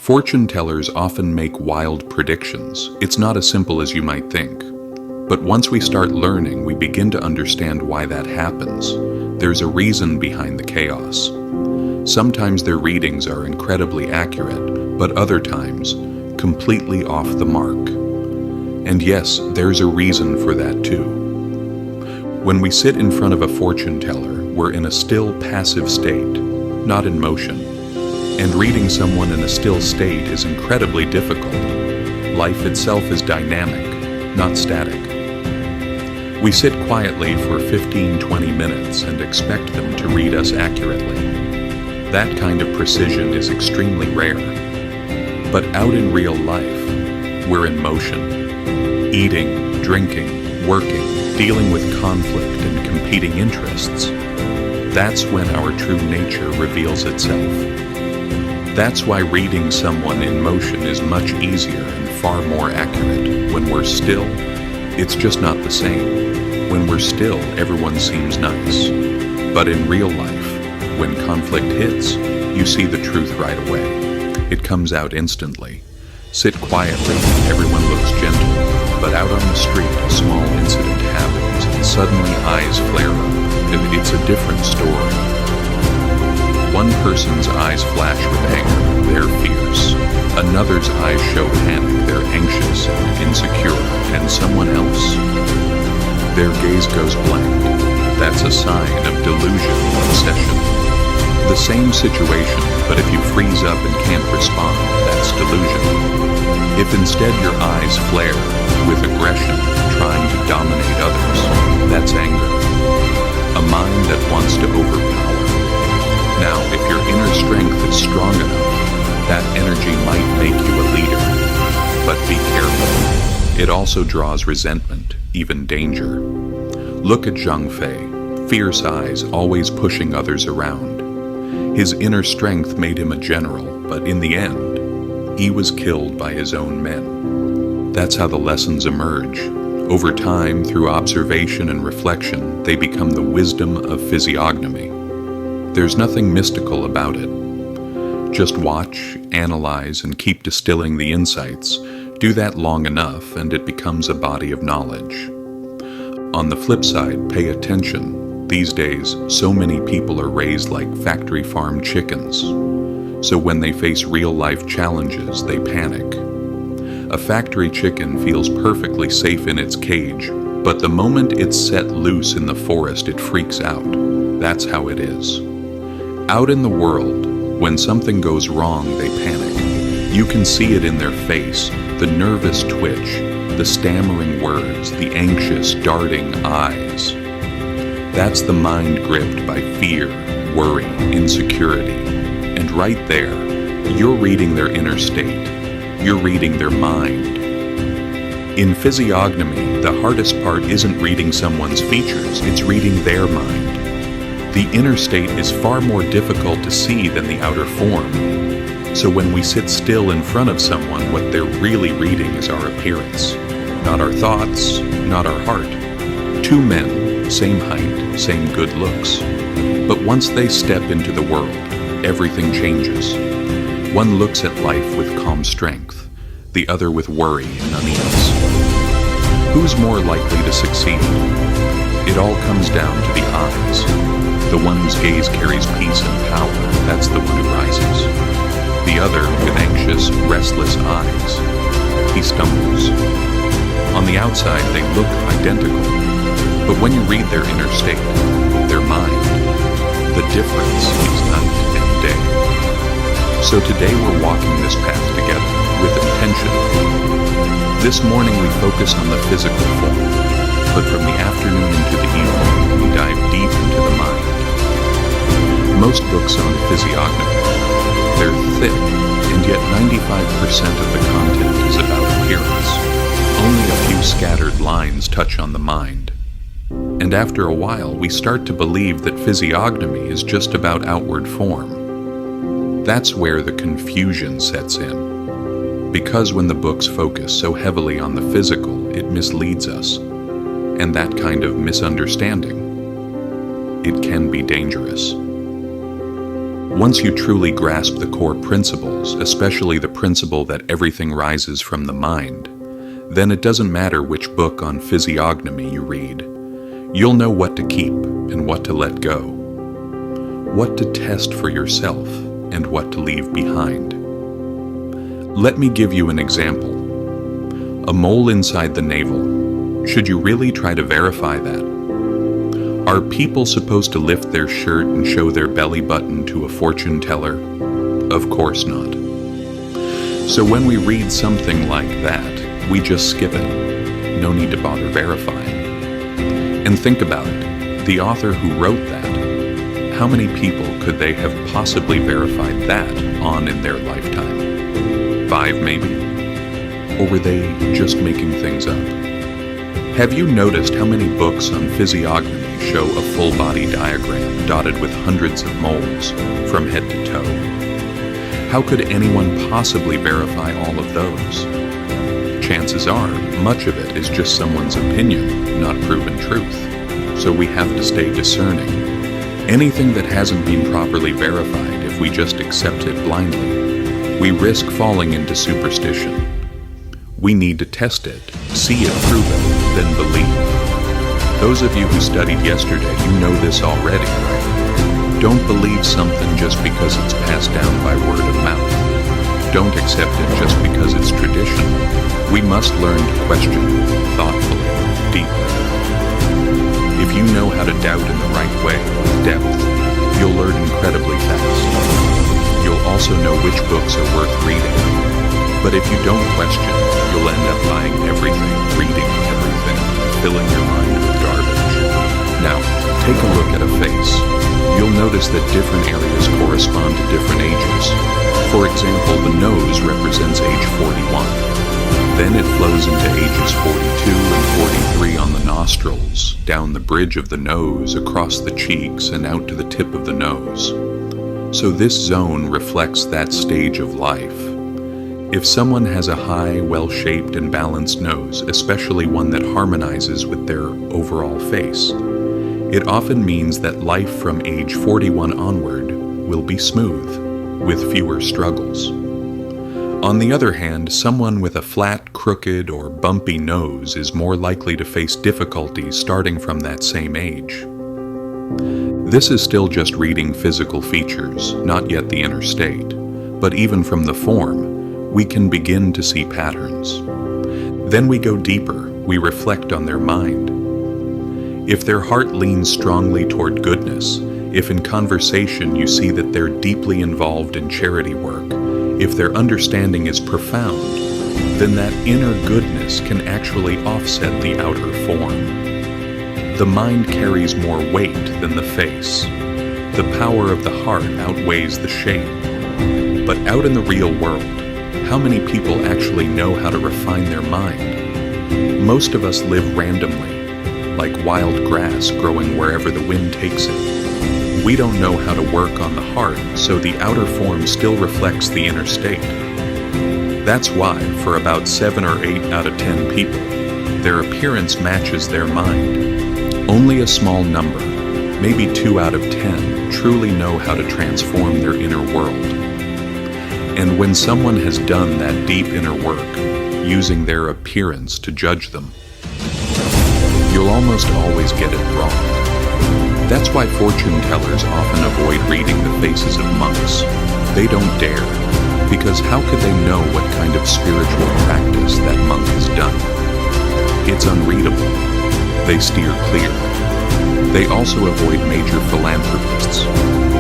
Fortune tellers often make wild predictions. It's not as simple as you might think. But once we start learning, we begin to understand why that happens. There's a reason behind the chaos. Sometimes their readings are incredibly accurate, but other times, completely off the mark. And yes, there's a reason for that too. When we sit in front of a fortune teller, we're in a still, passive state, not in motion. And reading someone in a still state is incredibly difficult. Life itself is dynamic, not static. We sit quietly for 15-20 minutes and expect them to read us accurately. That kind of precision is extremely rare. But out in real life, we're in motion. Eating, drinking, working, dealing with conflict and competing interests. That's when our true nature reveals itself. That's why reading someone in motion is much easier and far more accurate. When we're still, it's just not the same. When we're still, everyone seems nice. But in real life, when conflict hits, you see the truth right away. It comes out instantly. Sit quietly, everyone looks gentle, but out on the street, a small incident happens, and suddenly eyes flare up, and it's a different story. One person's eyes flash with anger, they're fierce. Another's eyes show panic, they're anxious and insecure. And someone else, their gaze goes blank. That's a sign of delusion or obsession. The same situation, but if you freeze up and can't respond, that's delusion. If instead your eyes flare with aggression, trying to dominate others, that's anger. A mind that wants to overpower. Now, if your inner strength is strong enough, that energy might make you a leader. But be careful. It also draws resentment, even danger. Look at Zhang Fei, fierce eyes, always pushing others around. His inner strength made him a general, but in the end, he was killed by his own men. That's how the lessons emerge. Over time, through observation and reflection, they become the wisdom of physiognomy. There's nothing mystical about it. Just watch, analyze, and keep distilling the insights. Do that long enough, and it becomes a body of knowledge. On the flip side, pay attention. These days, so many people are raised like factory farm chickens. So when they face real-life challenges, they panic. A factory chicken feels perfectly safe in its cage, but the moment it's set loose in the forest, it freaks out. That's how it is. Out in the world, when something goes wrong, they panic. You can see it in their face, the nervous twitch, the stammering words, the anxious, darting eyes. That's the mind gripped by fear, worry, insecurity. And right there, you're reading their inner state. You're reading their mind. In physiognomy, the hardest part isn't reading someone's features, it's reading their mind. The inner state is far more difficult to see than the outer form. So when we sit still in front of someone, what they're really reading is our appearance. Not our thoughts, not our heart. Two men, same height, same good looks. But once they step into the world, everything changes. One looks at life with calm strength, the other with worry and unease. Who's more likely to succeed? It all comes down to the eyes. The one whose gaze carries peace and power, that's the one who rises. The other, with anxious, restless eyes, he stumbles. On the outside, they look identical, but when you read their inner state, their mind, the difference is night and day. So today we're walking this path together, with intention. This morning we focus on the physical form, but from the afternoon into the evening, we dive deep into the mind. Most books on physiognomy, they're thick, and yet 95% of the content is about appearance. Only a few scattered lines touch on the mind. And after a while, we start to believe that physiognomy is just about outward form. That's where the confusion sets in. Because when the books focus so heavily on the physical, it misleads us. And that kind of misunderstanding, it can be dangerous. Once you truly grasp the core principles, especially the principle that everything rises from the mind, then it doesn't matter which book on physiognomy you read. You'll know what to keep and what to let go, what to test for yourself and what to leave behind. Let me give you an example. A mole inside the navel. Should you really try to verify that? Are people supposed to lift their shirt and show their belly button to a fortune teller? Of course not. So when we read something like that, we just skip it. No need to bother verifying. And think about it. The author who wrote that, how many people could they have possibly verified that on in their lifetime? 5 maybe? Or were they just making things up? Have you noticed how many books on physiognomy show a full body diagram dotted with hundreds of moles from head to toe? How could anyone possibly verify all of those? Chances are, much of it is just someone's opinion, not proven truth. So we have to stay discerning. Anything that hasn't been properly verified, if we just accept it blindly, we risk falling into superstition. We need to test it, see it, prove it, then believe. Those of you who studied yesterday, you know this already, right? Don't believe something just because it's passed down by word of mouth. Don't accept it just because it's tradition. We must learn to question thoughtfully, deeply. If you know how to doubt in the right way, with depth, you'll learn incredibly fast. You'll also know which books are worth reading. But if you don't question, you'll end up buying everything, reading everything, filling your mind with garbage. Now, take a look at a face. You'll notice that different areas correspond to different ages. For example, the nose represents age 41. Then it flows into ages 42 and 43 on the nostrils, down the bridge of the nose, across the cheeks, and out to the tip of the nose. So this zone reflects that stage of life. If someone has a high, well-shaped and balanced nose, especially one that harmonizes with their overall face, it often means that life from age 41 onward will be smooth, with fewer struggles. On the other hand, someone with a flat, crooked, or bumpy nose is more likely to face difficulties starting from that same age. This is still just reading physical features, not yet the inner state, but even from the form, we can begin to see patterns. Then we go deeper, we reflect on their mind. If their heart leans strongly toward goodness, if in conversation you see that they're deeply involved in charity work, if their understanding is profound, then that inner goodness can actually offset the outer form. The mind carries more weight than the face. The power of the heart outweighs the shape. But out in the real world, how many people actually know how to refine their mind? Most of us live randomly, like wild grass growing wherever the wind takes it. We don't know how to work on the heart, so the outer form still reflects the inner state. That's why, for about 7 or 8 out of 10 people, their appearance matches their mind. Only a small number, maybe 2 out of 10, truly know how to transform their inner world. And when someone has done that deep inner work, using their appearance to judge them, you'll almost always get it wrong. That's why fortune tellers often avoid reading the faces of monks. They don't dare, because how could they know what kind of spiritual practice that monk has done? It's unreadable. They steer clear. They also avoid major philanthropists,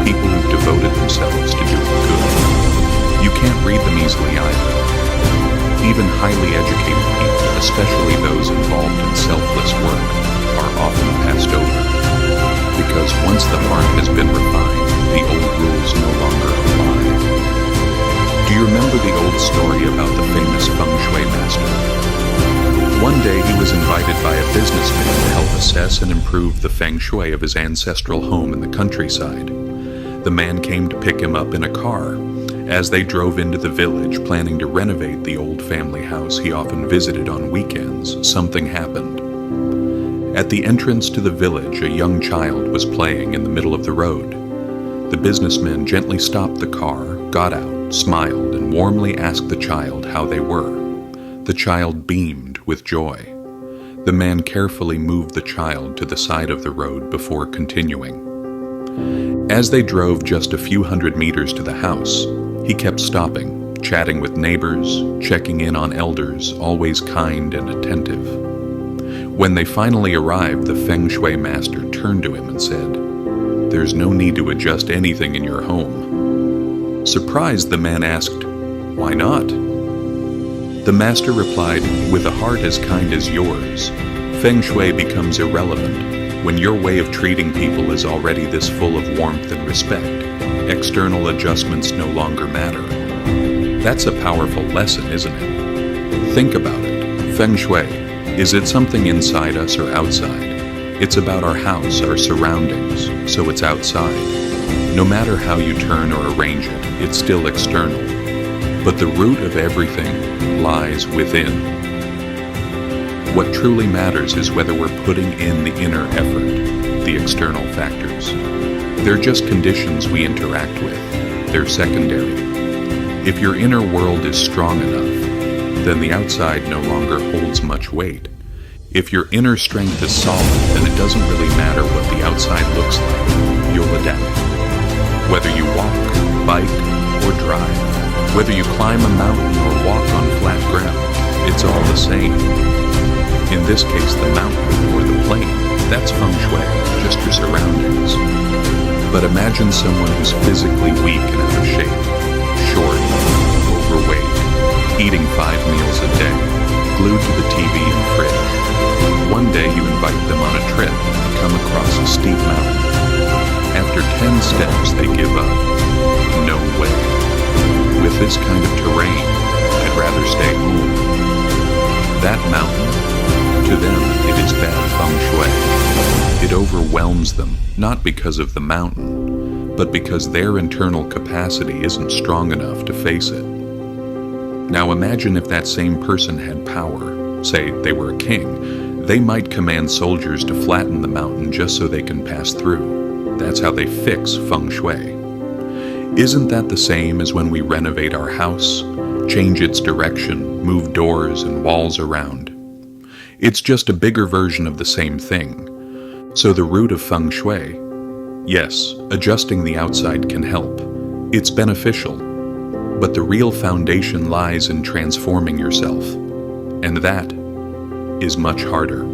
people who've devoted themselves to doing good. You can't read them easily either. Even highly educated people, especially those involved in selfless work, are often passed over. Because once the heart has been refined, the old rules no longer apply. Do you remember the old story about the famous Feng Shui master? One day he was invited by a businessman to help assess and improve the Feng Shui of his ancestral home in the countryside. The man came to pick him up in a car. As they drove into the village, planning to renovate the old family house he often visited on weekends, something happened. At the entrance to the village, a young child was playing in the middle of the road. The businessman gently stopped the car, got out, smiled, and warmly asked the child how they were. The child beamed with joy. The man carefully moved the child to the side of the road before continuing. As they drove just a few hundred meters to the house, he kept stopping, chatting with neighbors, checking in on elders, always kind and attentive. When they finally arrived, the Feng Shui master turned to him and said, "There's no need to adjust anything in your home." Surprised, the man asked, "Why not?" The master replied, "With a heart as kind as yours, Feng Shui becomes irrelevant. When your way of treating people is already this full of warmth and respect, external adjustments no longer matter." That's a powerful lesson, isn't it? Think about it. Feng Shui, is it something inside us or outside? It's about our house, our surroundings, so it's outside. No matter how you turn or arrange it, it's still external. But the root of everything lies within. What truly matters is whether we're putting in the inner effort, the external factors. They're just conditions we interact with. They're secondary. If your inner world is strong enough, then the outside no longer holds much weight. If your inner strength is solid, then it doesn't really matter what the outside looks like. You'll adapt. Whether you walk, bike, or drive, whether you climb a mountain or walk on flat ground, it's all the same. In this case, the mountain or the plain, that's Feng Shui, just your surroundings. But imagine someone who's physically weak and out of shape, short, overweight, eating 5 meals a day, glued to the TV and fridge. One day you invite them on a trip and come across a steep mountain. After 10 steps, they give up. No way. With this kind of terrain, I'd rather stay home. That mountain, to them, it is bad Feng Shui. It overwhelms them, not because of the mountain, but because their internal capacity isn't strong enough to face it. Now imagine if that same person had power. Say they were a king. They might command soldiers to flatten the mountain just so they can pass through. That's how they fix Feng Shui. Isn't that the same as when we renovate our house, change its direction, move doors and walls around? It's just a bigger version of the same thing. So the root of Feng Shui, yes, adjusting the outside can help. It's beneficial. But the real foundation lies in transforming yourself. And that is much harder.